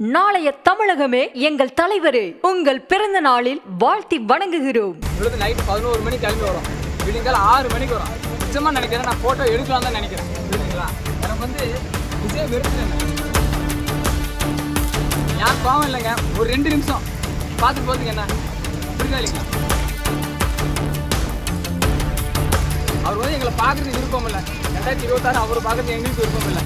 நாளைய தமிழகமே எங்கள் தலைவரே உங்கள் பிறந்த நாளில் வாழ்த்தி வணங்குகிறோம். நைட்டு 11 மணிக்கு கிளம்பி வரும், விடிங்கால 6 மணிக்கு வரும். நிச்சயமா நினைக்கிறேன், நான் போட்டோ எடுக்கலாம் தான் நினைக்கிறேன். புரியுதுங்களா? எனக்கு வந்து விஜய் வெறுத்து யார் கோவம் இல்லைங்க. ஒரு 2 நிமிஷம் பார்த்துட்டு போகிறதுக்கு என்ன புரியுதா இல்லைங்களா? அவர் வந்து எங்களை பார்க்கறதுக்கு விருப்பம் இல்லை. 2026 அவர் பார்க்கறதுக்கு எங்களுக்கு விருப்பம் இல்லை.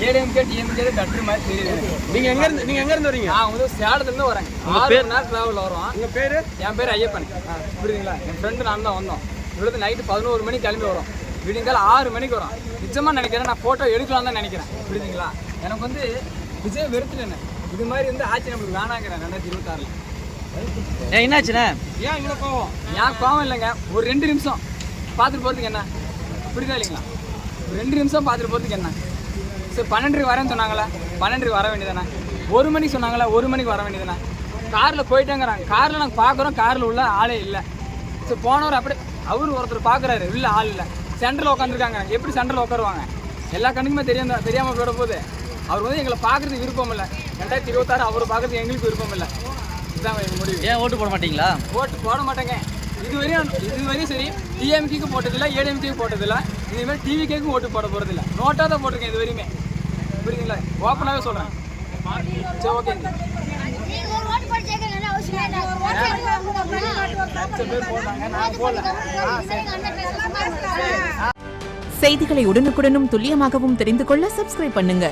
ஏடிஎம்கே டிஎம்கே கட்டுற மாதிரி தெரியுது. நீங்க எங்க இருந்து வரீங்க? நான் வந்து சேலத்துலேருந்து வரேன். 6 மணி நேரம் ட்ராவலில் வரோம். உங்கள் பேர்? என் பேர் ஐயப்பன். புரியுதுங்களா? என் ஃப்ரெண்டு நான் தான் வந்தோம். இவ்வளோ நைட்டு 11 மணிக்கு கிளம்பி வரும், விடிங்கால 6 மணிக்கு வரும். நிச்சயமாக நினைக்கிறேன், நான் ஃபோட்டோ எடுக்கலாம் தான் நினைக்கிறேன். புரியுதுங்களா? எனக்கு வந்து விஜய் வெறுத்துட்டேன்னு இது மாதிரி வந்து ஆட்சி நம்மளுக்கு வேணாங்கிறேன் 2026. என்னாச்சுண்ணே? ஏன் இவ்வளோ கோவம்? ஏன் கோவம் இல்லைங்க. ஒரு 2 நிமிஷம் பார்த்துட்டு போகிறதுக்கு என்ன புரியுதா இல்லைங்களா? ஒரு 2 நிமிஷம் பார்த்துட்டு போகிறதுக்கு என்ன? சரி 12 வரேன்னு சொன்னாங்களே, 12 வர வேண்டியதானே? 1 மணிக்கு சொன்னாங்களே, 1 மணிக்கு வர வேண்டியதானே? காரில் போயிட்டேங்கிறாங்க. காரில் நாங்கள் பார்க்குறோம், காரில் உள்ள ஆளே இல்லை. சரி போனவர் அப்படி அவரு ஒருத்தர் பார்க்குறாரு, இல்லை ஆள் இல்லை. சென்டரில் உட்காந்துருக்காங்க. எப்படி சென்டரில் உட்காருவாங்க? எல்லா கண்ணுக்குமே தெரியாமல் போயிட போது. அவர் வந்து எங்களை பார்க்குறதுக்கு விருப்பம் இல்லை. 2026 அவர் பார்க்குறதுக்கு எங்களுக்கு விருப்பம் இல்லை. இதுதான் எங்கள் முடிவு. ஏன் ஓட்டு போட மாட்டீங்களா? ஓட்டு போட மாட்டேங்க. இதுவரையும் சரி டிஎம்கேக்கு போட்டதில்லை, ஏடிஎம்கேக்கு போட்டதில்லை. இதுமாதிரி டிவிகேக்கும் ஓட்டு போட போகிறதில்ல. நோட்டாக தான் போட்டிருக்கேன் இது வரையுமே. புரியுதுங்களா? ஓப்பனாகவே சொல்கிறேன். சரி ஓகேங்க. செய்திகளை உடனுக்குடனும் துல்லியமாகவும் தெரிந்து கொள்ள சப்ஸ்கிரைப் பண்ணுங்க.